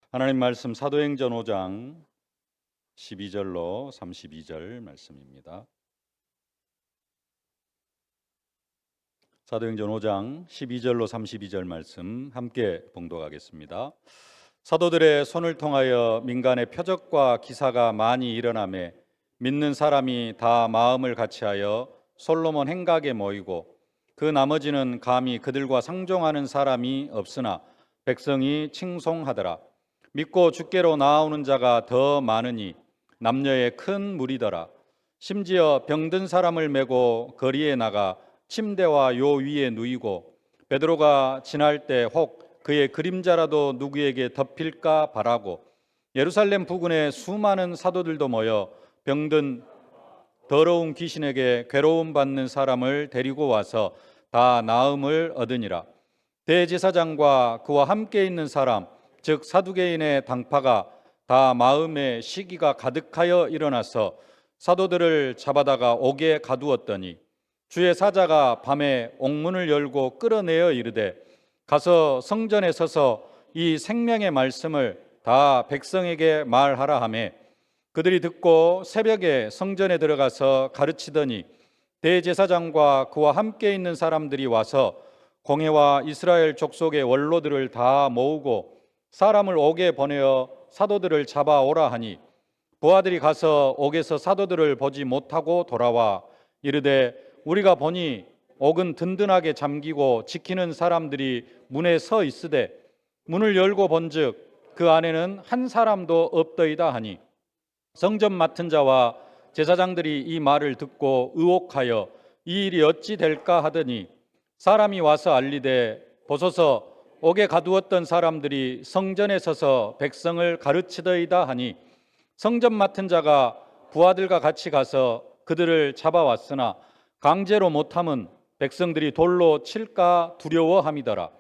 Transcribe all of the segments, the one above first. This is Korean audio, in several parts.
하나님 말씀 사도행전 5장 12절로 32절 말씀입니다. 사도행전 5장 12절로 32절 말씀 함께 봉독하겠습니다. 사도들의 손을 통하여 민간의 표적과 기사가 많이 일어나매 믿는 사람이 다 마음을 같이하여 솔로몬 행각에 모이고 그 나머지는 감히 그들과 상종하는 사람이 없으나 백성이 칭송하더라. 믿고 주께로 나아오는 자가 더 많으니 남녀의 큰 무리더라. 심지어 병든 사람을 메고 거리에 나가 침대와 요 위에 누이고 베드로가 지날 때 혹 그의 그림자라도 누구에게 덮일까 바라고 예루살렘 부근에 수많은 사도들도 모여 병든 더러운 귀신에게 괴로움 받는 사람을 데리고 와서 다 나음을 얻으니라. 대제사장과 그와 함께 있는 사람 즉 사두개인의 당파가 다 마음에 시기가 가득하여 일어나서 사도들을 잡아다가 옥에 가두었더니 주의 사자가 밤에 옥문을 열고 끌어내어 이르되 가서 성전에 서서 이 생명의 말씀을 다 백성에게 말하라 하매 그들이 듣고 새벽에 성전에 들어가서 가르치더니 대제사장과 그와 함께 있는 사람들이 와서 공회와 이스라엘 족속의 원로들을 다 모으고 사람을 옥에 보내어 사도들을 잡아오라 하니 부하들이 가서 옥에서 사도들을 보지 못하고 돌아와 이르되 우리가 보니 옥은 든든하게 잠기고 지키는 사람들이 문에 서 있으되 문을 열고 본즉 그 안에는 한 사람도 없더이다 하니 성전 맡은 자와 제사장들이 이 말을 듣고 의혹하여 이 일이 어찌 될까 하더니 사람이 와서 알리되 보소서 옥에 가두었던 사람들이 성전에 서서 백성을 가르치더이다 하니 성전 맡은 자가 부하들과 같이 가서 그들을 잡아왔으나 강제로 못함은 백성들이 돌로 칠까 두려워함이더라.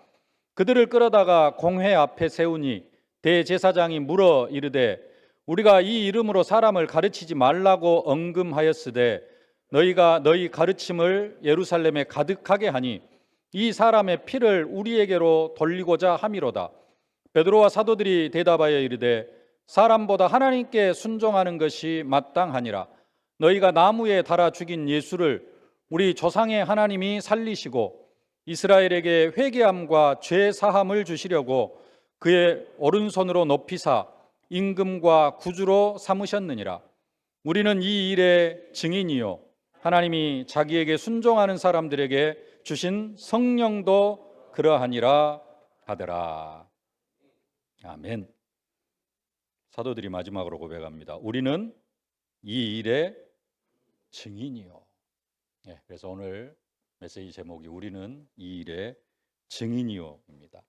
그들을 끌어다가 공회 앞에 세우니 대제사장이 물어 이르되 우리가 이 이름으로 사람을 가르치지 말라고 언금하였으되 너희가 너희 가르침을 예루살렘에 가득하게 하니 이 사람의 피를 우리에게로 돌리고자 함이로다. 베드로와 사도들이 대답하여 이르되 사람보다 하나님께 순종하는 것이 마땅하니라. 너희가 나무에 달아 죽인 예수를 우리 조상의 하나님이 살리시고 이스라엘에게 회개함과 죄 사함을 주시려고 그의 오른손으로 높이사 임금과 구주로 삼으셨느니라. 우리는 이 일의 증인이요 하나님이 자기에게 순종하는 사람들에게 주신 성령도 그러하니라 하더라. 아멘. 사도들이 마지막으로 고백합니다. 우리는 이 일의 증인이요. 네, 그래서 오늘 메시지 제목이 우리는 이 일의 증인이요입니다.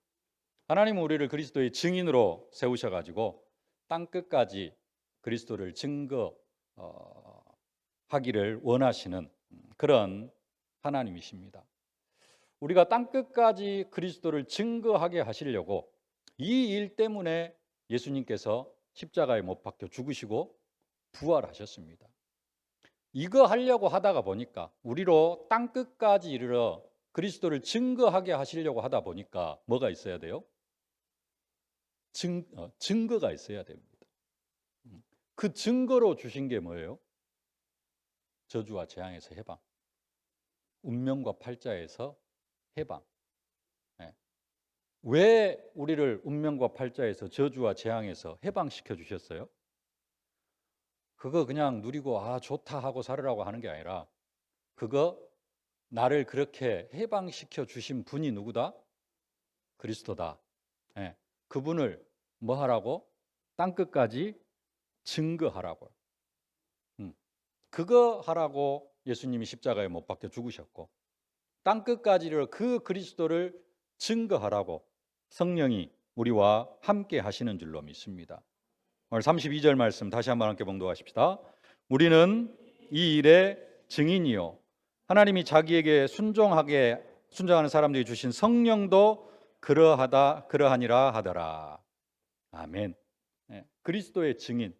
하나님은 우리를 그리스도의 증인으로 세우셔가지고 땅 끝까지 그리스도를 증거하기를 원하시는 그런 하나님이십니다. 우리가 땅 끝까지 그리스도를 증거하게 하시려고 이 일 때문에 예수님께서 십자가에 못 박혀 죽으시고 부활하셨습니다. 이거 하려고 하다가 보니까 우리로 땅 끝까지 이르러 그리스도를 증거하게 하시려고 하다 보니까 뭐가 있어야 돼요? 증거가 있어야 됩니다. 그 증거로 주신 게 뭐예요? 저주와 재앙에서 해방, 운명과 팔자에서 해방. 네. 왜 우리를 운명과 팔자에서 저주와 재앙에서 해방시켜 주셨어요? 그거 그냥 누리고 좋다 하고 살으라고 하는 게 아니라 그거 나를 그렇게 해방시켜 주신 분이 누구다? 그리스도다. 네. 그분을 뭐 하라고? 땅끝까지 증거하라고요. 그거 하라고 예수님이 십자가에 못 박혀 죽으셨고 땅끝까지를 그 그리스도를 증거하라고 성령이 우리와 함께 하시는 줄로 믿습니다. 오늘 32절 말씀 다시 한번 함께 봉독하십시다. 우리는 이 일의 증인이요 하나님이 자기에게 순종하는 사람들이 주신 성령도 그러하니라 하더라. 아멘. 네, 그리스도의 증인.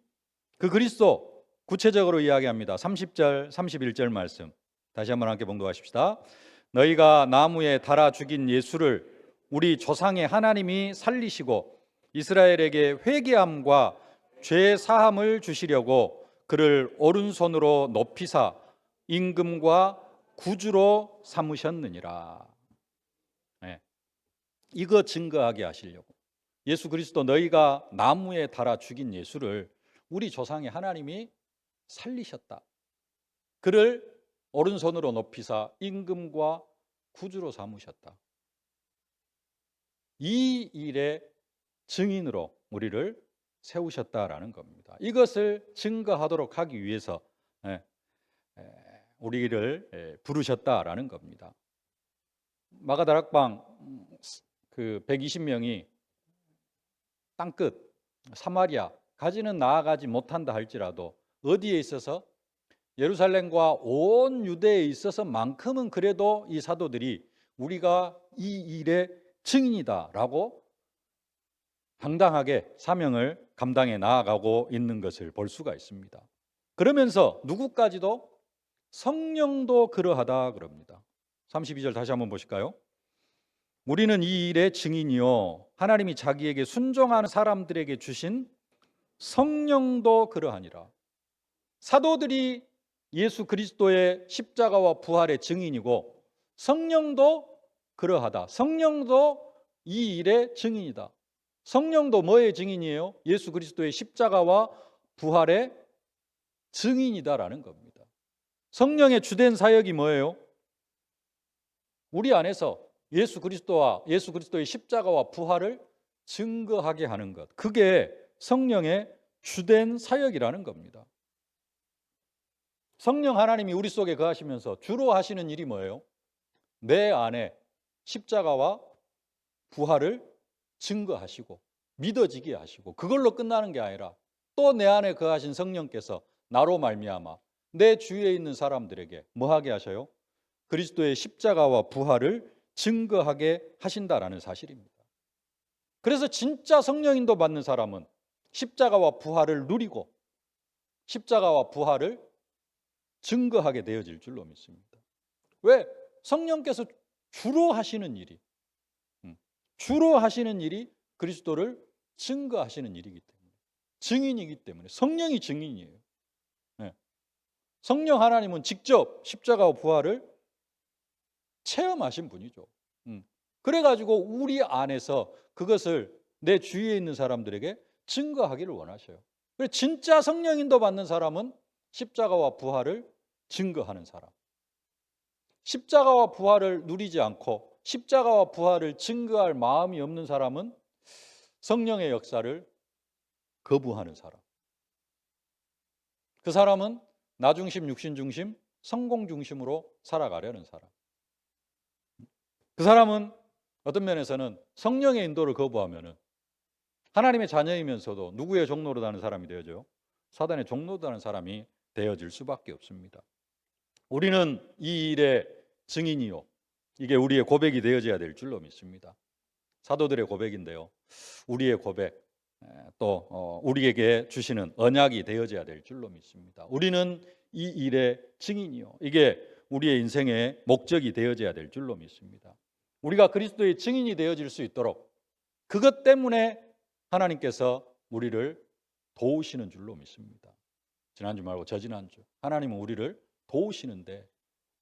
그 그리스도 구체적으로 이야기합니다. 30절, 31절 말씀 다시 한번 함께 봉독하십시다. 너희가 나무에 달아 죽인 예수를 우리 조상의 하나님이 살리시고 이스라엘에게 회개함과 죄 사함을 주시려고 그를 오른손으로 높이사 임금과 구주로 삼으셨느니라. 네. 이거 증거하게 하시려고. 예수 그리스도, 너희가 나무에 달아 죽인 예수를 우리 조상의 하나님이 살리셨다. 그를 오른손으로 높이사 임금과 구주로 삼으셨다. 이 일의 증인으로 우리를 세우셨다라는 겁니다. 이것을 증거하도록 하기 위해서 우리를 부르셨다라는 겁니다. 마가다락방 그 120명이 땅끝 사마리아 가지는 나아가지 못한다 할지라도 어디에 있어서 예루살렘과 온 유대에 있어서만큼은 그래도 이 사도들이 우리가 이 일의 증인이다라고 당당하게 사명을 감당해 나아가고 있는 것을 볼 수가 있습니다. 그러면서 누구까지도 성령도 그러하다 그럽니다. 32절 다시 한번 보실까요? 우리는 이 일의 증인이요 하나님이 자기에게 순종하는 사람들에게 주신 성령도 그러하니라. 사도들이 예수 그리스도의 십자가와 부활의 증인이고 성령도 그러하다. 성령도 이 일의 증인이다. 성령도 뭐의 증인이에요? 예수 그리스도의 십자가와 부활의 증인이다라는 겁니다. 성령의 주된 사역이 뭐예요? 우리 안에서 예수 그리스도와 예수 그리스도의 십자가와 부활을 증거하게 하는 것. 그게 성령의 주된 사역이라는 겁니다. 성령 하나님이 우리 속에 거하시면서 주로 하시는 일이 뭐예요? 내 안에 십자가와 부활을 증거하시고 믿어지게 하시고 그걸로 끝나는 게 아니라 또 내 안에 거하신 성령께서 나로 말미암아 내 주위에 있는 사람들에게 뭐 하게 하셔요? 그리스도의 십자가와 부활을 증거하게 하신다라는 사실입니다. 그래서 진짜 성령인도 받는 사람은 십자가와 부활을 누리고 십자가와 부활을 증거하게 되어질 줄로 믿습니다. 왜? 성령께서 주로 하시는 일이 그리스도를 증거하시는 일이기 때문에, 증인이기 때문에, 성령이 증인이에요. 네. 성령 하나님은 직접 십자가와 부활을 체험하신 분이죠. 그래가지고 우리 안에서 그것을 내 주위에 있는 사람들에게 증거하기를 원하셔요. 그래서 진짜 성령인도 받는 사람은 십자가와 부활을 증거하는 사람. 십자가와 부활을 누리지 않고 십자가와 부활을 증거할 마음이 없는 사람은 성령의 역사를 거부하는 사람. 그 사람은 나 중심, 육신 중심, 성공 중심으로 살아가려는 사람. 그 사람은 어떤 면에서는 성령의 인도를 거부하면은 하나님의 자녀이면서도 누구의 종로로 다는 사람이 되어져요? 사단의 종로로 다는 사람이 되어질 수밖에 없습니다. 우리는 이 일의 증인이요. 이게 우리의 고백이 되어져야 될 줄로 믿습니다. 사도들의 고백인데요. 우리의 고백, 또 우리에게 주시는 언약이 되어져야 될 줄로 믿습니다. 우리는 이 일의 증인이요. 이게 우리의 인생의 목적이 되어져야 될 줄로 믿습니다. 우리가 그리스도의 증인이 되어질 수 있도록 그것 때문에 하나님께서 우리를 도우시는 줄로 믿습니다. 지난주 말고 저지난주 하나님은 우리를 도우시는데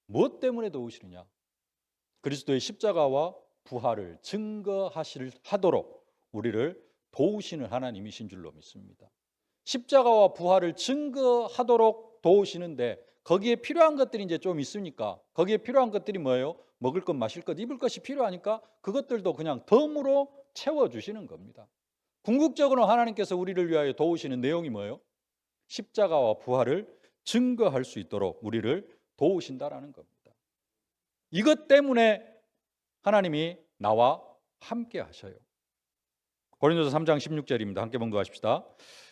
무엇 때문에 도우시느냐? 그리스도의 십자가와 부활을 증거하도록 우리를 도우시는 하나님이신 줄로 믿습니다. 십자가와 부활을 증거하도록 도우시는데 거기에 필요한 것들이 이제 좀 있으니까 거기에 필요한 것들이 뭐예요? 먹을 것, 마실 것, 입을 것이 필요하니까 그것들도 그냥 덤으로 채워주시는 겁니다. 궁극적으로 하나님께서 우리를 위하여 도우시는 내용이 뭐예요? 십자가와 부활을 증거할 수 있도록 우리를 도우신다라는 겁니다. 이것 때문에 하나님이 나와 함께 하셔요. 고린도서 3장 16절입니다. 함께 봉독하십시다.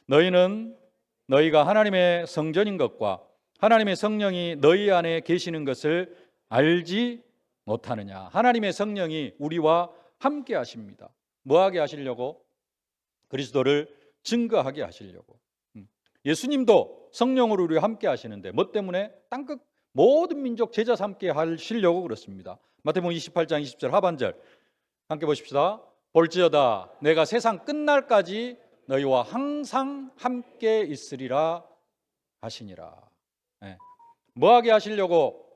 너희는 너희가 하나님의 성전인 것과 하나님의 성령이 너희 안에 계시는 것을 알지 못하느냐. 하나님의 성령이 우리와 함께 하십니다. 뭐하게 하시려고? 그리스도를 증거하게 하시려고. 예수님도 성령으로 우리와 함께 하시는데 뭐 때문에? 땅끝 모든 민족 제자 삼게 하시려고 그렇습니다. 마태복음 28장 20절 하반절 함께 보십시다. 볼지어다 내가 세상 끝날까지 너희와 항상 함께 있으리라 하시니라. 예. 뭐하게 하시려고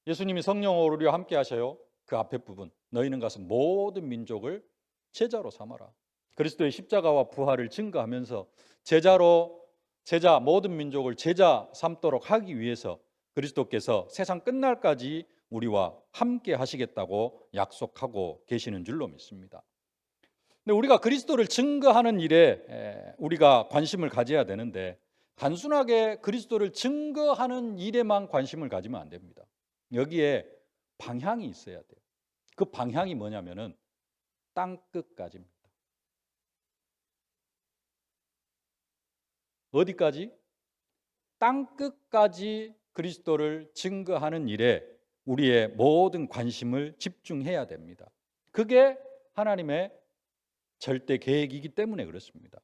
예수님이 성령 오르려 함께 하셔요? 그 앞에 부분, 너희는 가서 모든 민족을 제자로 삼아라. 그리스도의 십자가와 부활을 증거하면서 제자 모든 민족을 제자 삼도록 하기 위해서 그리스도께서 세상 끝날까지 우리와 함께 하시겠다고 약속하고 계시는 줄로 믿습니다. 근데 우리가 그리스도를 증거하는 일에 우리가 관심을 가져야 되는데, 단순하게 그리스도를 증거하는 일에만 관심을 가지면 안 됩니다. 여기에 방향이 있어야 돼요. 그 방향이 뭐냐면은 땅끝까지입니다. 어디까지? 땅끝까지 그리스도를 증거하는 일에 우리의 모든 관심을 집중해야 됩니다. 그게 하나님의 절대 계획이기 때문에 그렇습니다.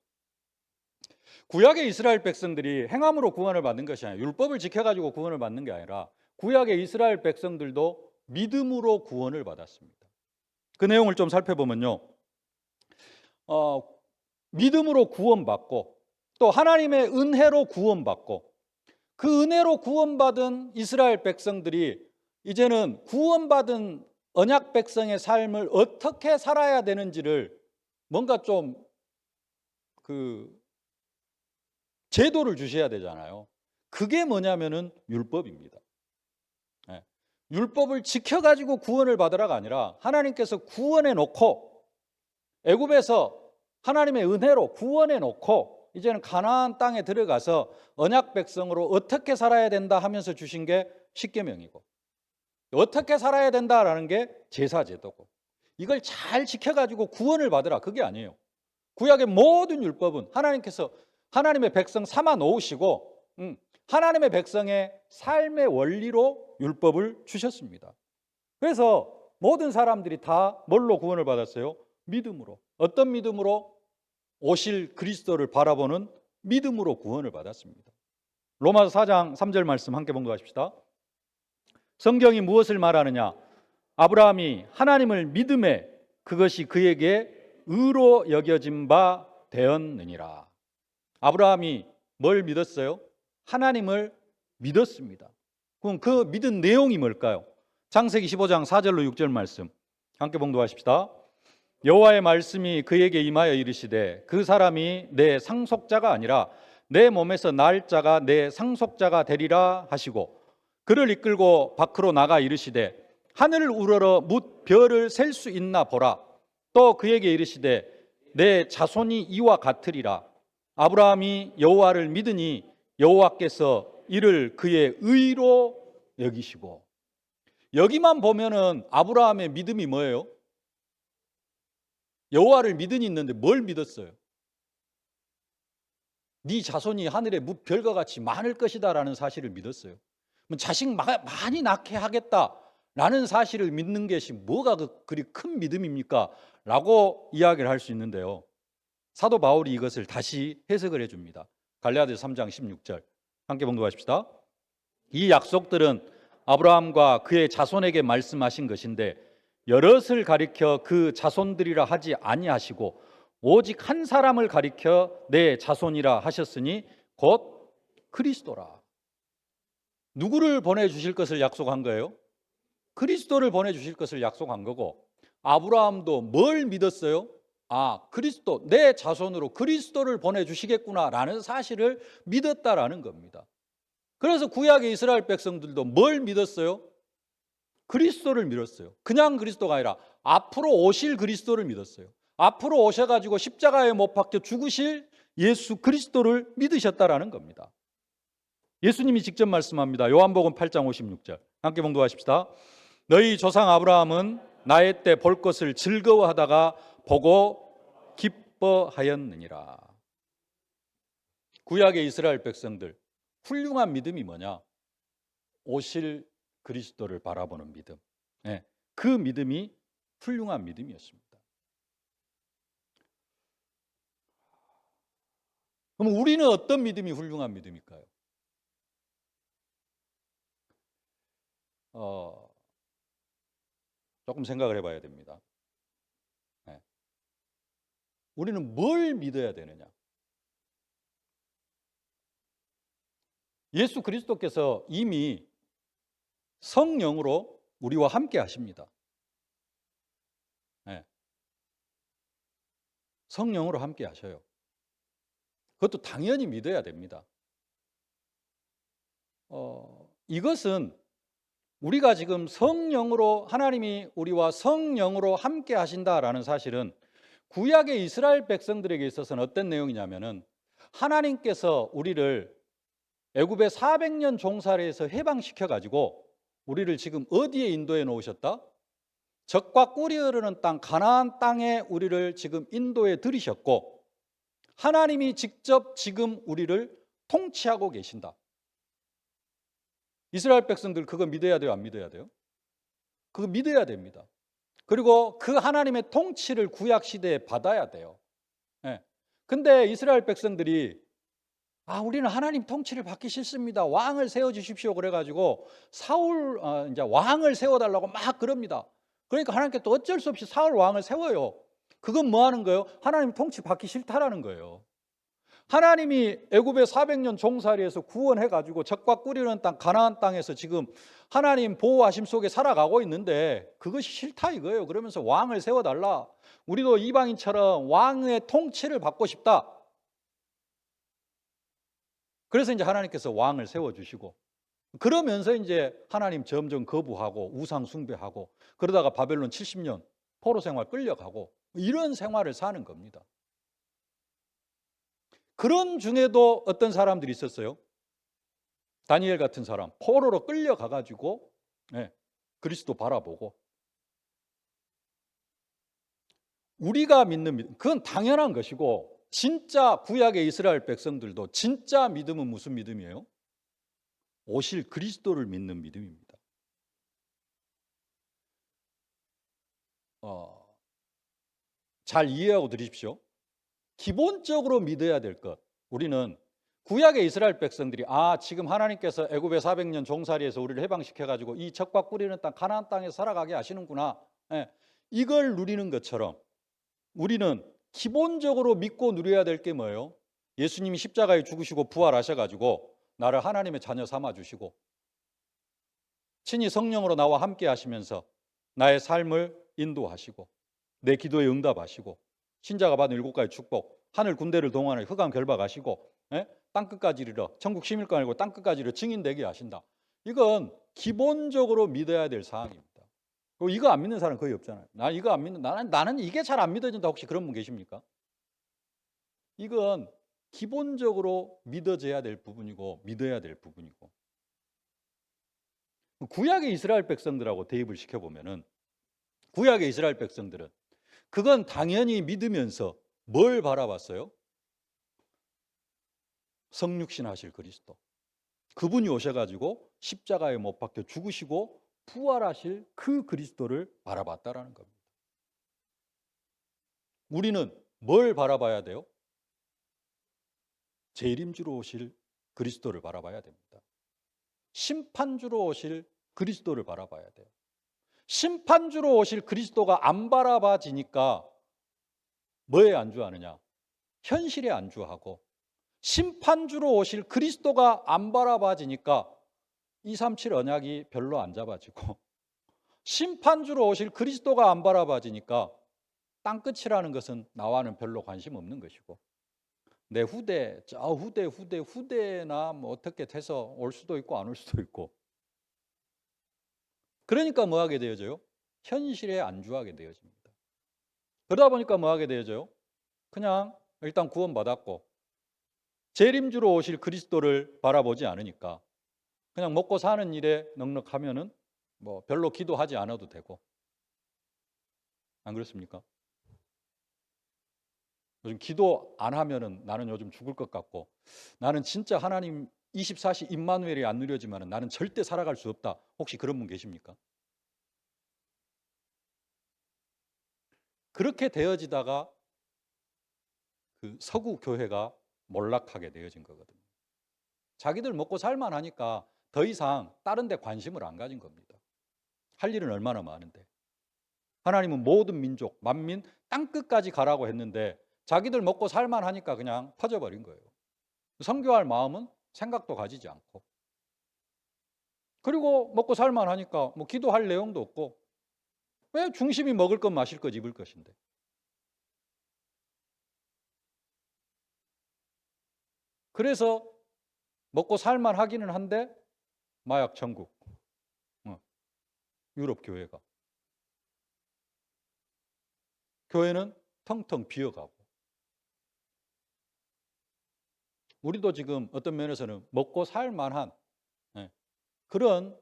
구약의 이스라엘 백성들이 행함으로 구원을 받는 것이 아니라, 율법을 지켜가지고 구원을 받는 게 아니라, 구약의 이스라엘 백성들도 믿음으로 구원을 받았습니다. 그 내용을 좀 살펴보면요, 믿음으로 구원받고 또 하나님의 은혜로 구원받고, 그 은혜로 구원받은 이스라엘 백성들이 이제는 구원받은 언약 백성의 삶을 어떻게 살아야 되는지를 뭔가 좀 제도를 주셔야 되잖아요. 그게 뭐냐면은 율법입니다. 네. 율법을 지켜가지고 구원을 받으라가 아니라, 하나님께서 구원해 놓고, 애굽에서 하나님의 은혜로 구원해 놓고 이제는 가나안 땅에 들어가서 언약 백성으로 어떻게 살아야 된다 하면서 주신 게 십계명이고, 어떻게 살아야 된다라는 게 제사 제도고, 이걸 잘 지켜가지고 구원을 받으라, 그게 아니에요. 구약의 모든 율법은 하나님께서 하나님의 백성 삼아 놓으시고 하나님의 백성의 삶의 원리로 율법을 주셨습니다. 그래서 모든 사람들이 다 뭘로 구원을 받았어요? 믿음으로. 어떤 믿음으로? 오실 그리스도를 바라보는 믿음으로 구원을 받았습니다. 로마서 4장 3절 말씀 함께 봉독하십시다. 성경이 무엇을 말하느냐? 아브라함이 하나님을 믿음에 그것이 그에게 의로 여겨진 바 되었느니라. 아브라함이 뭘 믿었어요? 하나님을 믿었습니다. 그럼 그 믿은 내용이 뭘까요? 창세기 15장 4절로 6절 말씀 함께 봉독하십시다. 여호와의 말씀이 그에게 임하여 이르시되 그 사람이 내 상속자가 아니라 내 몸에서 날 자가 내 상속자가 되리라 하시고, 그를 이끌고 밖으로 나가 이르시되 하늘을 우러러 뭇 별을 셀 수 있나 보라. 또 그에게 이르시되 내 자손이 이와 같으리라. 아브라함이 여호와를 믿으니 여호와께서 이를 그의 의로 여기시고. 여기만 보면은 아브라함의 믿음이 뭐예요? 여호와를 믿으니 있는데 뭘 믿었어요? 네 자손이 하늘의 뭇 별과 같이 많을 것이다라는 사실을 믿었어요. 자식 많이 낳게 하겠다라는 사실을 믿는 것이 뭐가 그리 큰 믿음입니까? 라고 이야기를 할 수 있는데요, 사도 바울이 이것을 다시 해석을 해줍니다. 갈라디아서 3장 16절 함께 봉독하십시다. 이 약속들은 아브라함과 그의 자손에게 말씀하신 것인데 여럿을 가리켜 그 자손들이라 하지 아니하시고 오직 한 사람을 가리켜 내 자손이라 하셨으니 곧 그리스도라. 누구를 보내주실 것을 약속한 거예요? 그리스도를 보내주실 것을 약속한 거고, 아브라함도 뭘 믿었어요? 그리스도, 내 자손으로 그리스도를 보내주시겠구나라는 사실을 믿었다라는 겁니다. 그래서 구약의 이스라엘 백성들도 뭘 믿었어요? 그리스도를 믿었어요. 그냥 그리스도가 아니라 앞으로 오실 그리스도를 믿었어요. 앞으로 오셔가지고 십자가에 못 박혀 죽으실 예수 그리스도를 믿으셨다라는 겁니다. 예수님이 직접 말씀합니다. 요한복음 8장 56절 함께 봉독하십시다. 너희 조상 아브라함은 나의 때 볼 것을 즐거워하다가 보고 기뻐하였느니라. 구약의 이스라엘 백성들 훌륭한 믿음이 뭐냐? 오실 그리스도를 바라보는 믿음. 네, 그 믿음이 훌륭한 믿음이었습니다. 그럼 우리는 어떤 믿음이 훌륭한 믿음일까요? 조금 생각을 해봐야 됩니다. 네. 우리는 뭘 믿어야 되느냐? 예수 그리스도께서 이미 성령으로 우리와 함께 하십니다. 네. 성령으로 함께 하셔요. 그것도 당연히 믿어야 됩니다. 이것은 우리가 지금 성령으로, 하나님이 우리와 성령으로 함께 하신다라는 사실은 구약의 이스라엘 백성들에게 있어서는 어떤 내용이냐면은, 하나님께서 우리를 애굽의 400년 종살이에서 해방시켜 가지고 우리를 지금 어디에 인도해 놓으셨다? 젖과 꿀이 흐르는 땅 가나안 땅에 우리를 지금 인도해 들이셨고, 하나님이 직접 지금 우리를 통치하고 계신다. 이스라엘 백성들 그거 믿어야 돼요, 안 믿어야 돼요? 그거 믿어야 됩니다. 그리고 그 하나님의 통치를 구약 시대에 받아야 돼요. 예. 근데 이스라엘 백성들이 우리는 하나님 통치를 받기 싫습니다. 왕을 세워 주십시오. 그래가지고 사울 이제 왕을 세워달라고 막 그럽니다. 그러니까 하나님께 또 어쩔 수 없이 사울 왕을 세워요. 그건 뭐 하는 거예요? 하나님 통치 받기 싫다라는 거예요. 하나님이 애굽의 400년 종살이에서 구원해가지고 젖과 꿀이 흐르는 땅 가나안 땅에서 지금 하나님 보호하심 속에 살아가고 있는데 그것이 싫다 이거예요. 그러면서 왕을 세워달라. 우리도 이방인처럼 왕의 통치를 받고 싶다. 그래서 이제 하나님께서 왕을 세워주시고, 그러면서 이제 하나님 점점 거부하고 우상 숭배하고, 그러다가 바벨론 70년 포로 생활 끌려가고, 이런 생활을 사는 겁니다. 그런 중에도 어떤 사람들이 있었어요. 다니엘 같은 사람, 포로로 끌려가가지고 그리스도 바라보고, 우리가 믿는 그건 당연한 것이고, 진짜 구약의 이스라엘 백성들도 진짜 믿음은 무슨 믿음이에요? 오실 그리스도를 믿는 믿음입니다. 잘 이해하고 들으십시오. 기본적으로 믿어야 될 것, 우리는 구약의 이스라엘 백성들이 지금 하나님께서 애굽의 400년 종살이에서 우리를 해방시켜가지고 이 젖과 꿀이 흐르는 땅 가나안 땅에 살아가게 하시는구나, 이걸 누리는 것처럼 우리는 기본적으로 믿고 누려야 될 게 뭐예요? 예수님이 십자가에 죽으시고 부활하셔가지고 나를 하나님의 자녀 삼아주시고 친히 성령으로 나와 함께 하시면서 나의 삶을 인도하시고 내 기도에 응답하시고 신자가 받은 7가지 축복, 하늘 군대를 동원해 흑암 결박하시고 땅끝까지 이르러 천국 시밀권 알고 땅끝까지 이르러 증인되게 하신다. 이건 기본적으로 믿어야 될 사항입니다. 이거 안 믿는 사람 거의 없잖아요. 나 이거 안 믿는, 나는 이게 잘 안 믿어진다. 혹시 그런 분 계십니까? 이건 기본적으로 믿어져야 될 부분이고 믿어야 될 부분이고, 구약의 이스라엘 백성들하고 대입을 시켜보면은, 구약의 이스라엘 백성들은 그건 당연히 믿으면서 뭘 바라봤어요? 성육신 하실 그리스도, 그분이 오셔가지고 십자가에 못 박혀 죽으시고 부활하실 그 그리스도를 바라봤다라는 겁니다. 우리는 뭘 바라봐야 돼요? 재림주로 오실 그리스도를 바라봐야 됩니다. 심판주로 오실 그리스도를 바라봐야 돼요. 심판주로 오실 그리스도가 안 바라봐지니까 뭐에 안주하느냐? 현실에 안주하고, 심판주로 오실 그리스도가 안 바라봐지니까 237 언약이 별로 안 잡아지고, 심판주로 오실 그리스도가 안 바라봐지니까 땅끝이라는 것은 나와는 별로 관심 없는 것이고, 내 후대, 저 후대나 뭐 어떻게 돼서 올 수도 있고 안 올 수도 있고, 그러니까 뭐 하게 되어져요? 현실에 안주하게 되어집니다. 그러다 보니까 뭐 하게 되어져요? 그냥 일단 구원받았고 재림주로 오실 그리스도를 바라보지 않으니까 그냥 먹고 사는 일에 넉넉하면은 뭐 별로 기도하지 않아도 되고, 안 그렇습니까? 요즘 기도 안 하면은 나는 요즘 죽을 것 같고, 나는 진짜 하나님 24시 임마누엘이 안 누려지면은 나는 절대 살아갈 수 없다. 혹시 그런 분 계십니까? 그렇게 되어지다가 그 서구 교회가 몰락하게 되어진 거거든요. 자기들 먹고 살만 하니까 더 이상 다른 데 관심을 안 가진 겁니다. 할 일은 얼마나 많은데. 하나님은 모든 민족, 만민, 땅끝까지 가라고 했는데 자기들 먹고 살만하니까 그냥 퍼져버린 거예요. 선교할 마음은 생각도 가지지 않고. 그리고 먹고 살만하니까 뭐 기도할 내용도 없고, 왜 중심이 먹을 것 마실 것 입을 것인데. 그래서 먹고 살만하기는 한데 마약 천국, 유럽 교회가. 교회는 텅텅 비어가고. 우리도 지금 어떤 면에서는 먹고 살 만한 그런,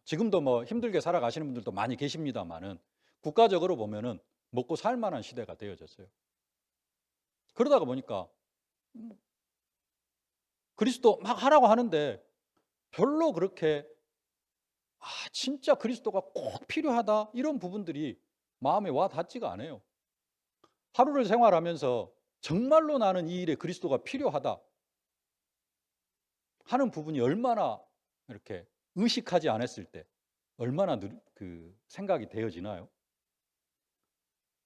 지금도 뭐 힘들게 살아가시는 분들도 많이 계십니다만은 국가적으로 보면은 먹고 살 만한 시대가 되어졌어요. 그러다가 보니까 그리스도 막 하라고 하는데 별로 그렇게 진짜 그리스도가 꼭 필요하다 이런 부분들이 마음에 와 닿지가 않아요. 하루를 생활하면서 정말로 나는 이 일에 그리스도가 필요하다 하는 부분이 얼마나 이렇게 의식하지 않았을 때 얼마나 그 생각이 되어지나요?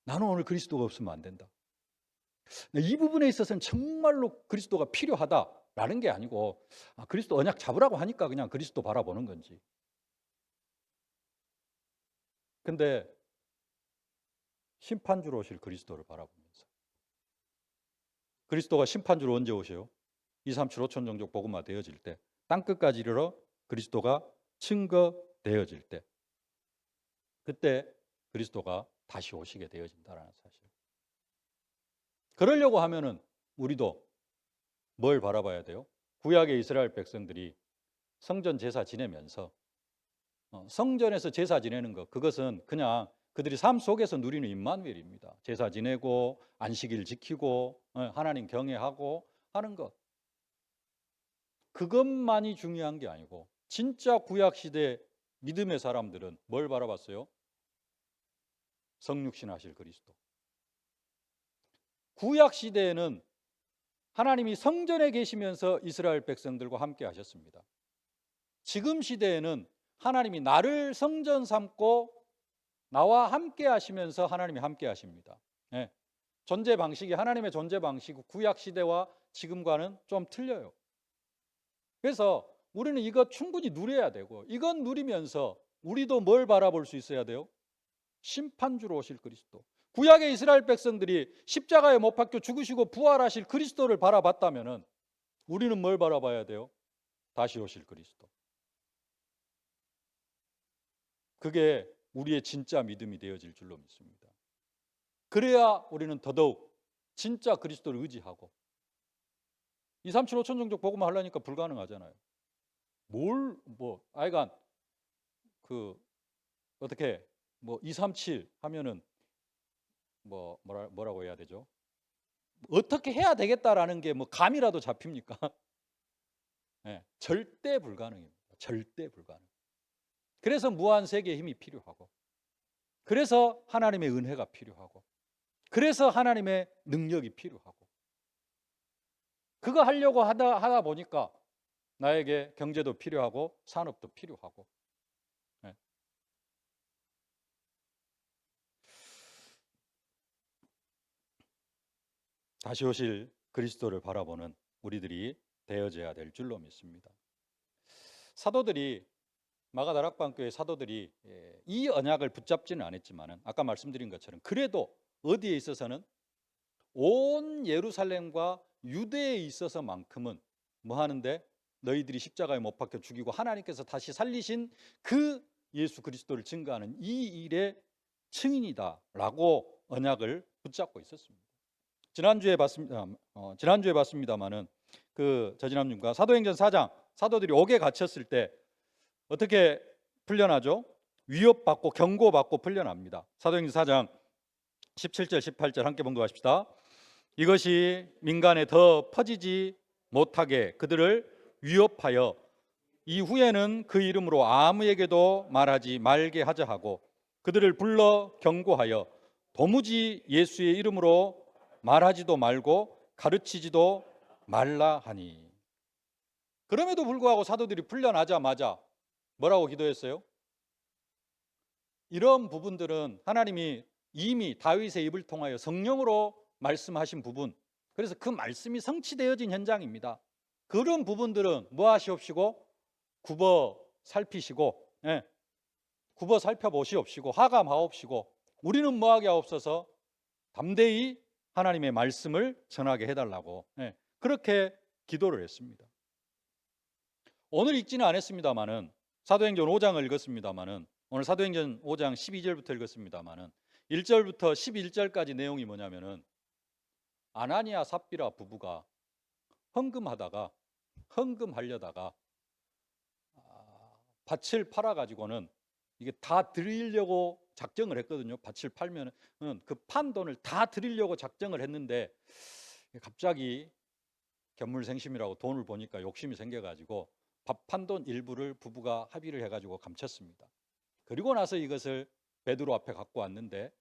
나는 오늘 그리스도가 없으면 안 된다. 이 부분에 있어서는 정말로 그리스도가 필요하다라는 게 아니고 그리스도 언약 잡으라고 하니까 그냥 그리스도 바라보는 건지. 근데 심판주로 오실 그리스도를 바라보면서, 그리스도가 심판주로 언제 오셔요? 2, 3, 7, 5천 종족 복음화 되어질 때, 땅끝까지 이르러 그리스도가 증거되어질 때, 그때 그리스도가 다시 오시게 되어진다는 사실. 그러려고 하면은 우리도 뭘 바라봐야 돼요? 구약의 이스라엘 백성들이 성전 제사 지내면서 성전에서 제사 지내는 것, 그것은 그냥 그들이 삶 속에서 누리는 임마누엘입니다. 제사 지내고 안식일 지키고 하나님 경외하고 하는 것, 그것만이 중요한 게 아니고 진짜 구약 시대 믿음의 사람들은 뭘 바라봤어요? 성육신 하실 그리스도. 구약 시대에는 하나님이 성전에 계시면서 이스라엘 백성들과 함께 하셨습니다. 지금 시대에는 하나님이 나를 성전 삼고 나와 함께 하시면서 하나님이 함께 하십니다. 존재 방식이, 하나님의 존재 방식이 구약 시대와 지금과는 좀 틀려요. 그래서 우리는 이거 충분히 누려야 되고, 이건 누리면서 우리도 뭘 바라볼 수 있어야 돼요? 심판주로 오실 그리스도. 구약의 이스라엘 백성들이 십자가에 못 박혀 죽으시고 부활하실 그리스도를 바라봤다면은 우리는 뭘 바라봐야 돼요? 다시 오실 그리스도. 그게 우리의 진짜 믿음이 되어질 줄로 믿습니다. 그래야 우리는 더더욱 진짜 그리스도를 의지하고, 2, 3, 7, 5천 종족 복음화 하려니까 불가능하잖아요. 아이간 어떻게 2, 3, 7 하면은 뭐라고 해야 되죠? 어떻게 해야 되겠다라는 게 감이라도 잡힙니까? 절대 불가능입니다. 절대 불가능. 그래서 무한 세계의 힘이 필요하고, 그래서 하나님의 은혜가 필요하고, 그래서 하나님의 능력이 필요하고, 그거 하려고 하다 보니까 나에게 경제도 필요하고 산업도 필요하고. 다시 오실 그리스도를 바라보는 우리들이 되어져야 될 줄로 믿습니다. 사도들이, 마가다락방교회 사도들이 이 언약을 붙잡지는 않았지만 아까 말씀드린 것처럼 그래도 어디에 있어서는 온 예루살렘과 유대에 있어서만큼은 뭐 하는데, 너희들이 십자가에 못 박혀 죽이고 하나님께서 다시 살리신 그 예수 그리스도를 증거하는 이 일의 증인이다라고 언약을 붙잡고 있었습니다. 지난주에 봤습니다만은 저지난주인가 사도행전 4장, 사도들이 옥에 갇혔을 때 어떻게 풀려나죠? 위협받고 경고받고 풀려납니다. 사도행전 4장 17절 18절 함께 봉독하십시다. 이것이 민간에 더 퍼지지 못하게 그들을 위협하여 이후에는 그 이름으로 아무에게도 말하지 말게 하자 하고 그들을 불러 경고하여 도무지 예수의 이름으로 말하지도 말고 가르치지도 말라 하니. 그럼에도 불구하고 사도들이 풀려나자마자 뭐라고 기도했어요? 이런 부분들은 하나님이 이미 다윗의 입을 통하여 성령으로 말씀하신 부분, 그래서 그 말씀이 성취되어진 현장입니다. 그런 부분들은 뭐 하시옵시고? 굽어 살피시고, 굽어 살펴보시옵시고 하감하옵시고, 우리는 뭐하게 하옵소서? 담대히 하나님의 말씀을 전하게 해달라고, 그렇게 기도를 했습니다. 오늘 읽지는 않았습니다마는, 사도행전 5장을 읽었습니다마는, 오늘 사도행전 5장 12절부터 읽었습니다마는 1절부터 11절까지 내용이 뭐냐면은 아나니아 삽비라 부부가 헌금하려다가 밭을 팔아가지고는 이게 다 드리려고 작정을 했거든요. 밭을 팔면은 그 판 돈을 다 드리려고 작정을 했는데 갑자기 견물생심이라고 돈을 보니까 욕심이 생겨가지고 밥 판 돈 일부를 부부가 합의를 해가지고 감췄습니다. 그리고 나서 이것을 베드로 앞에 갖고 왔는데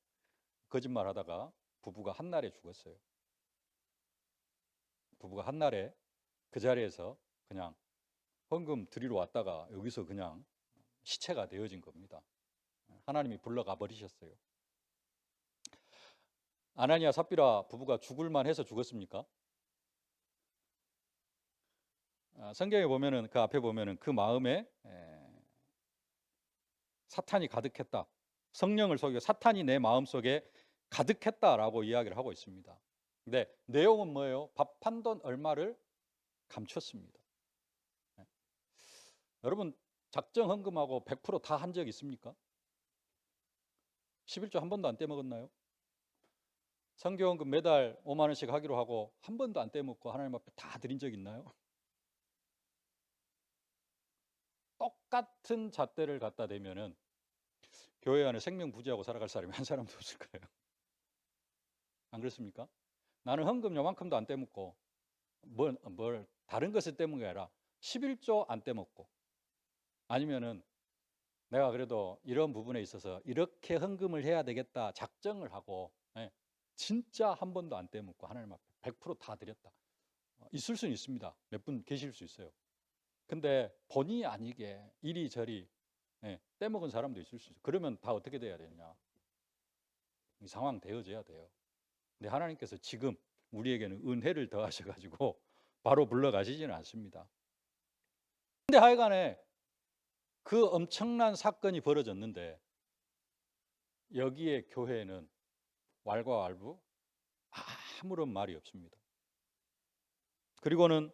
거짓말하다가 부부가 한날에 죽었어요. 부부가 한날에 그 자리에서 그냥 헌금 드리러 왔다가 여기서 그냥 시체가 되어진 겁니다. 하나님이 불러가 버리셨어요. 아나니아 삽비라 부부가 죽을만 해서 죽었습니까? 성경에 보면은, 그 앞에 보면은 그 마음에 사탄이 가득했다. 성령을 속여 사탄이 내 마음속에 가득했다라고 이야기를 하고 있습니다. 근데 내용은 뭐예요? 밥 한 돈 얼마를 감췄습니다. 여러분, 작정 헌금하고 100% 다 한 적 있습니까? 11조 한 번도 안 떼먹었나요? 선교헌금 매달 5만 원씩 하기로 하고 한 번도 안 떼먹고 하나님 앞에 다 드린 적 있나요? 똑같은 잣대를 갖다 대면은 교회 안에 생명 부지하고 살아갈 사람이 한 사람도 없을 거예요. 안 그렇습니까? 나는 헌금 요만큼도 안 떼먹고 뭘 다른 것을 떼먹은 게 아니라 11조 안 떼먹고, 아니면은 내가 그래도 이런 부분에 있어서 이렇게 헌금을 해야 되겠다 작정을 하고 진짜 한 번도 안 떼먹고 하나님 앞에 100%다 드렸다. 있을 수는 있습니다. 몇 분 계실 수 있어요. 근데 본의 아니게 이리저리 떼먹은 사람도 있을 수 있어요. 그러면 다 어떻게 돼야 되느냐? 이 상황 되어져야 돼요. 근데 하나님께서 지금 우리에게는 은혜를 더하셔가지고 바로 불러가시지는 않습니다. 근데 하여간에 그 엄청난 사건이 벌어졌는데 여기에 교회는 왈가왈부 아무런 말이 없습니다. 그리고는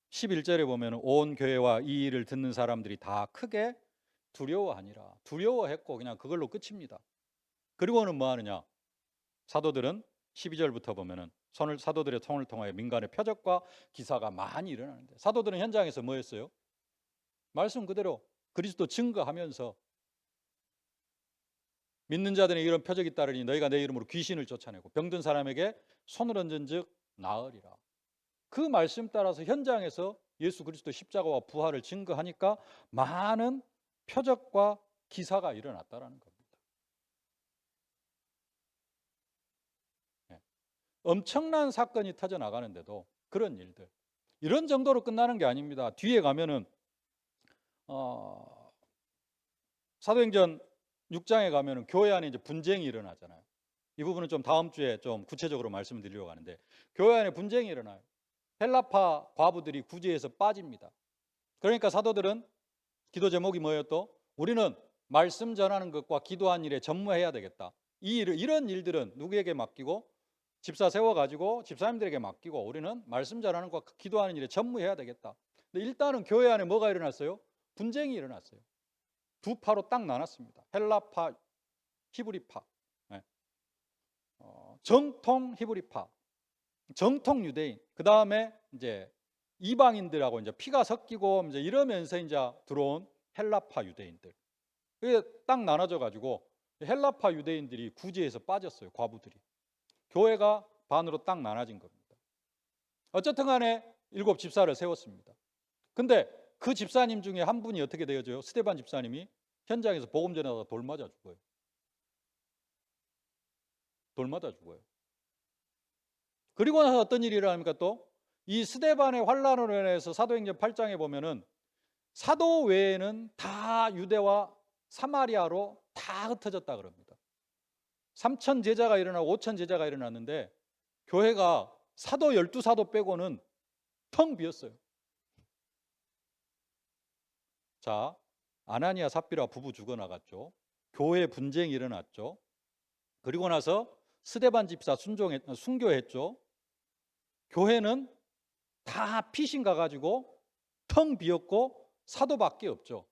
11절에 보면 온 교회와 이 일을 듣는 사람들이 다 크게 두려워하니라. 두려워했고 그냥 그걸로 끝입니다. 그리고는 뭐 하느냐? 사도들은 12절부터 보면은 사도들의 손을 통하여 민간의 표적과 기사가 많이 일어나는데, 사도들은 현장에서 뭐 했어요? 말씀 그대로 그리스도 증거하면서 믿는 자들의 이런 표적이 따르니 너희가 내 이름으로 귀신을 쫓아내고 병든 사람에게 손을 얹은즉 나으리라. 그 말씀 따라서 현장에서 예수 그리스도 십자가와 부활을 증거하니까 많은 표적과 기사가 일어났다라는 겁니다. 엄청난 사건이 터져 나가는데도 그런 일들, 이런 정도로 끝나는 게 아닙니다. 뒤에 가면은 사도행전 6장에 가면은 교회 안에 이제 분쟁이 일어나잖아요. 이 부분은 좀 다음 주에 좀 구체적으로 말씀을 드리려고 하는데, 교회 안에 분쟁이 일어나요. 헬라파 과부들이 구제에서 빠집니다. 그러니까 사도들은 기도 제목이 뭐예요? 또 우리는 말씀 전하는 것과 기도한 일에 전무해야 되겠다. 이런 일들은 누구에게 맡기고? 집사 세워가지고 집사님들에게 맡기고 우리는 말씀 전하는 것과 기도하는 일에 전무해야 되겠다. 근데 일단은 교회 안에 뭐가 일어났어요? 분쟁이 일어났어요. 두 파로 딱 나눴습니다. 헬라파, 히브리파, 정통 히브리파, 정통 유대인, 그 다음에 이제 이방인들하고 이제 피가 섞이고 이제 이러면서 이제 들어온 헬라파 유대인들. 그게 딱 나눠져 가지고 헬라파 유대인들이 구제에서 빠졌어요. 과부들이. 교회가 반으로 딱 나눠진 겁니다. 어쨌든 간에 7 집사를 세웠습니다. 근데 그 집사님 중에 한 분이 어떻게 되어져요? 스데반 집사님이 현장에서 복음 전하다가 돌 맞아 죽어요. 돌 맞아 죽어요. 그리고 나서 어떤 일이 일어납니까? 또 이 스데반의 환란으로 인해서 사도행전 8장에 보면은 사도 외에는 다 유대와 사마리아로 다 흩어졌다 그럽니다. 3,000 제자가 일어나고 5,000 제자가 일어났는데 교회가 사도 12사도 빼고는 텅 비었어요. 자, 아나니아 삽비라 부부 죽어나갔죠. 교회 분쟁이 일어났죠. 그리고 나서 스데반 집사 순교했죠. 교회는 다 피신 가가지고 텅 비었고 사도밖에 없죠.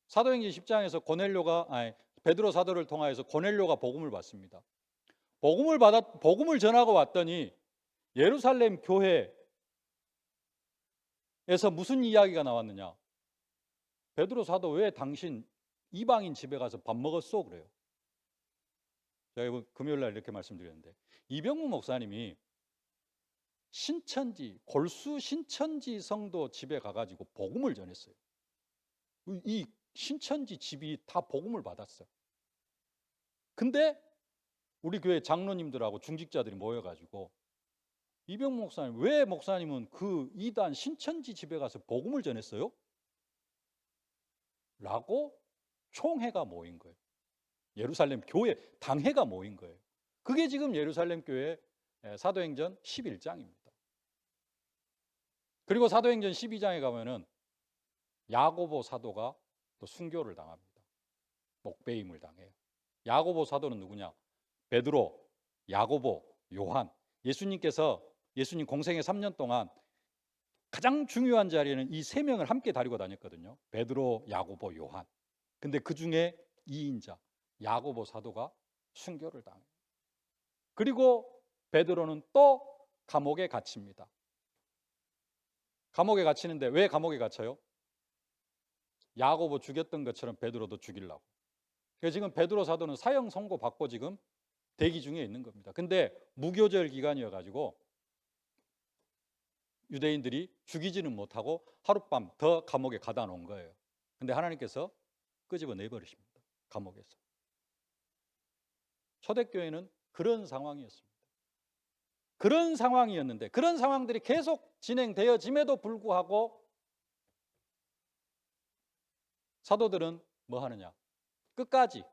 사도행전 10장에서 베드로 사도를 통하여서 고넬료가 복음을 받습니다. 복음을 전하고 왔더니 예루살렘 교회에서 무슨 이야기가 나왔느냐? 베드로 사도 왜 당신 이방인 집에 가서 밥 먹었어? 그래요. 제가 금요일 날 이렇게 말씀드렸는데 이병무 목사님이 골수 신천지 성도 집에 가가지고 복음을 전했어요. 이 신천지 집이 다 복음을 받았어요. 근데 우리 교회 장로님들하고 중직자들이 모여가지고 이병무 목사님, 왜 목사님은 그 이단 신천지 집에 가서 복음을 전했어요? 라고 총회가 모인 거예요. 예루살렘 교회 당회가 모인 거예요. 그게 지금 예루살렘 교회 사도행전 11장입니다. 그리고 사도행전 12장에 가면은 야고보 사도가 또 순교를 당합니다. 목배임을 당해요. 야고보 사도는 누구냐? 베드로, 야고보, 요한. 예수님 공생애 3년 동안 가장 중요한 자리에는 이 세 명을 함께 다니고 다녔거든요. 베드로, 야고보, 요한. 근데 그 중에 2인자 야고보 사도가 순교를 당해요. 그리고 베드로는 또 감옥에 갇힙니다. 감옥에 갇히는데 왜 감옥에 갇혀요? 야고보 죽였던 것처럼 베드로도 죽이려고. 그래서 지금 베드로 사도는 사형 선고 받고 지금 대기 중에 있는 겁니다. 근데 무교절 기간이어가지고 유대인들이 죽이지는 못하고 하룻밤 더 감옥에 가다 놓은 거예요. 근데 하나님께서 끄집어 내버리십니다. 감옥에서. 초대교회는 그런 상황이었습니다. 그런 상황이었는데 그런 상황들이 계속 진행되어짐에도 불구하고 사도들은 뭐 하느냐? 끝까지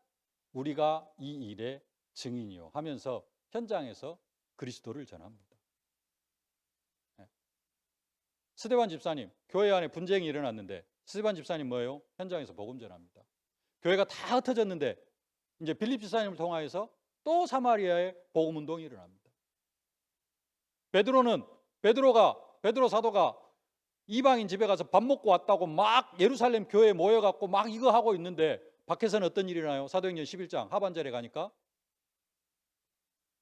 우리가 이 일의 증인이요 하면서 현장에서 그리스도를 전합니다. 스데반 집사님, 교회 안에 분쟁이 일어났는데 스데반 집사님 뭐예요? 현장에서 복음 전합니다. 교회가 다 흩어졌는데 이제 빌립 집사님을 통하여서 또 사마리아에 복음 운동이 일어납니다. 베드로 사도가 이방인 집에 가서 밥 먹고 왔다고 막 예루살렘 교회에 모여갖고 막 이거 하고 있는데 밖에서는 어떤 일이 나요? 사도행전 11장 하반절에 가니까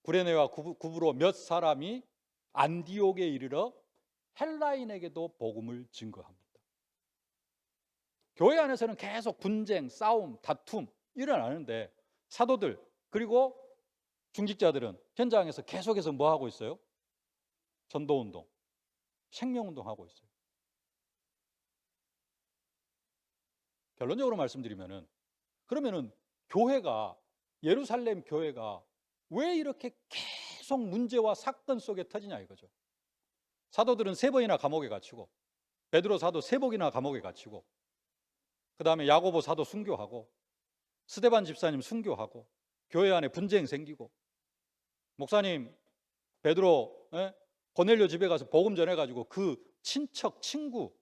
구레네와 구브로 몇 사람이 안디옥에 이르러 헬라인에게도 복음을 증거합니다. 교회 안에서는 계속 분쟁, 싸움, 다툼 일어나는데 사도들 그리고 중직자들은 현장에서 계속해서 뭐 하고 있어요? 전도운동, 생명운동 하고 있어요. 결론적으로 말씀드리면은 그러면은 예루살렘 교회가 왜 이렇게 계속 문제와 사건 속에 터지냐 이거죠. 사도들은 3번이나 감옥에 갇히고 베드로 사도 3번이나 감옥에 갇히고 그 다음에 야고보 사도 순교하고 스데반 집사님 순교하고 교회 안에 분쟁 생기고 목사님 베드로 고넬료 집에 가서 복음 전해가지고 그 친척 친구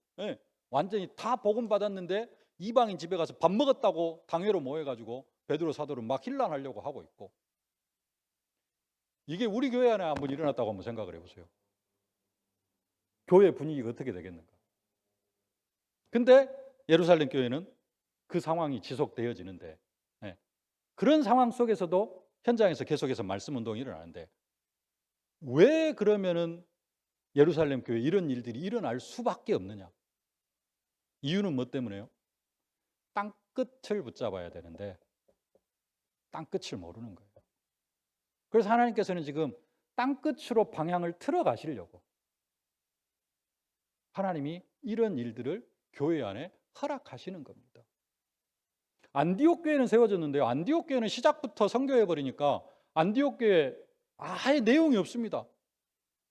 완전히 다 복음 받았는데 이방인 집에 가서 밥 먹었다고 당회로 모여가지고 베드로 사도를 막 힐난하려고 하고 있고 이게 우리 교회 안에 한번 일어났다고 한번 생각을 해보세요. 교회 분위기가 어떻게 되겠는가? 근데 예루살렘 교회는 그 상황이 지속되어지는데 그런 상황 속에서도 현장에서 계속해서 말씀 운동이 일어나는데 왜 그러면은 예루살렘 교회 이런 일들이 일어날 수밖에 없느냐? 이유는 뭐 때문에요? 땅끝을 붙잡아야 되는데 땅끝을 모르는 거예요. 그래서 하나님께서는 지금 땅끝으로 방향을 틀어 가시려고 하나님이 이런 일들을 교회 안에 허락하시는 겁니다. 안디옥 교회는 세워졌는데요. 안디옥 교회는 시작부터 선교해 버리니까 안디옥 교회 아예 내용이 없습니다.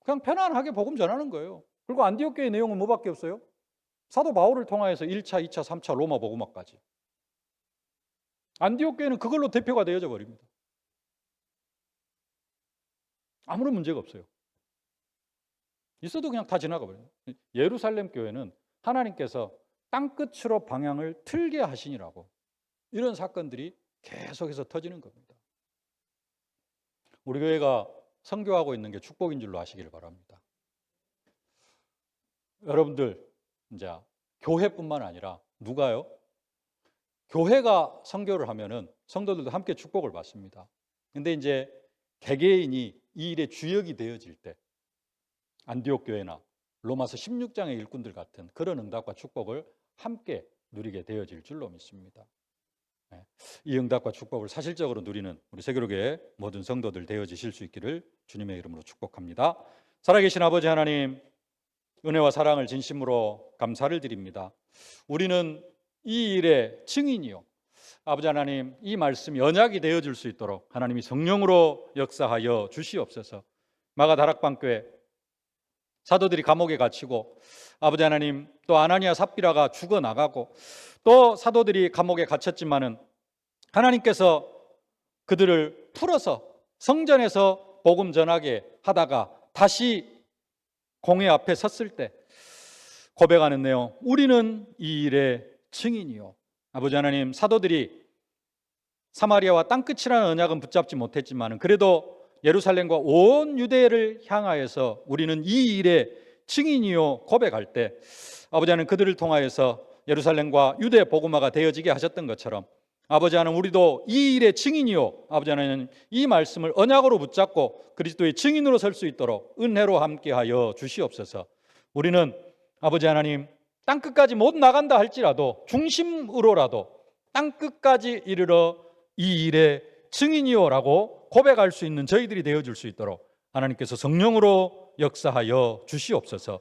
그냥 편안하게 복음 전하는 거예요. 그리고 안디옥 교회 내용은 뭐밖에 없어요? 사도 바울을 통하여서 1차, 2차, 3차 로마 복음화까지. 안디옥 교회는 그걸로 대표가 되어져 버립니다. 아무런 문제가 없어요. 있어도 그냥 다 지나가 버려요. 예루살렘 교회는 하나님께서 땅끝으로 방향을 틀게 하시니라고 이런 사건들이 계속해서 터지는 겁니다. 우리 교회가 선교하고 있는 게 축복인 줄로 아시기를 바랍니다. 여러분들 이제 교회뿐만 아니라 누가요? 교회가 선교를 하면은 성도들도 함께 축복을 받습니다. 근데 이제 개개인이 이 일의 주역이 되어질 때 안디옥 교회나 로마서 16장의 일꾼들 같은 그런 응답과 축복을 함께 누리게 되어질 줄로 믿습니다. 이 응답과 축복을 사실적으로 누리는 우리 세교로교회 모든 성도들 되어지실 수 있기를 주님의 이름으로 축복합니다. 살아계신 아버지 하나님, 은혜와 사랑을 진심으로 감사를 드립니다. 우리는 이 일의 증인이요, 아버지 하나님, 이 말씀이 언약이 되어줄 수 있도록 하나님이 성령으로 역사하여 주시옵소서. 마가 다락방교회 사도들이 감옥에 갇히고 아버지 하나님, 또 아나니아 삽비라가 죽어나가고 또 사도들이 감옥에 갇혔지만은 하나님께서 그들을 풀어서 성전에서 복음 전하게 하다가 다시 공회 앞에 섰을 때 고백하는 내용, 우리는 이 일의 증인이요. 아버지 하나님, 사도들이 사마리아와 땅끝이라는 언약은 붙잡지 못했지만 그래도 예루살렘과 온 유대를 향하여서 우리는 이 일의 증인이요 고백할 때 아버지 하나님, 그들을 통하여서 예루살렘과 유대 복음화가 되어지게 하셨던 것처럼 아버지 하나님, 우리도 이 일의 증인이요 아버지 하나님, 이 말씀을 언약으로 붙잡고 그리스도의 증인으로 설 수 있도록 은혜로 함께하여 주시옵소서. 우리는 아버지 하나님, 땅끝까지 못 나간다 할지라도 중심으로라도 땅끝까지 이르러 이 일의 증인이요라고 고백할 수 있는 저희들이 되어줄 수 있도록 하나님께서 성령으로 역사하여 주시옵소서.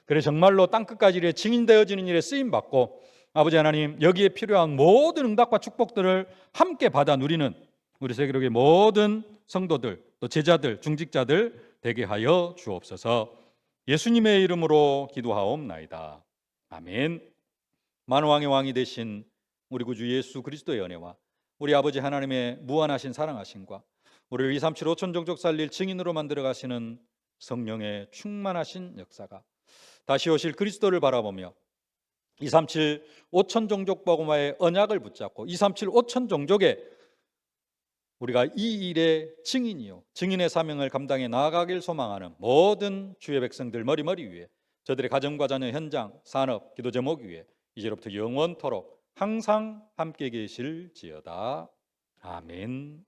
그래 정말로 땅끝까지 이래 증인되어지는 일에 쓰임받고 아버지 하나님, 여기에 필요한 모든 응답과 축복들을 함께 받아 누리는 우리 세계로의 모든 성도들, 또 제자들, 중직자들 되게 하여 주옵소서. 예수님의 이름으로 기도하옵나이다. 아멘. 만왕의 왕이 되신 우리 구주 예수 그리스도의 은혜와 우리 아버지 하나님의 무한하신 사랑하심과 우리를 237 5천 종족 살릴 증인으로 만들어 가시는 성령의 충만하신 역사가 다시 오실 그리스도를 바라보며 237 5천 종족 복음화의 언약을 붙잡고 237 5천 종족의 우리가 이 일의 증인이요 증인의 사명을 감당해 나아가길 소망하는 모든 주의 백성들 머리머리 위에 저들의 가정과 자녀, 현장, 산업, 기도 제목 위에 이제로부터 영원토록 항상 함께 계실지어다. 아멘.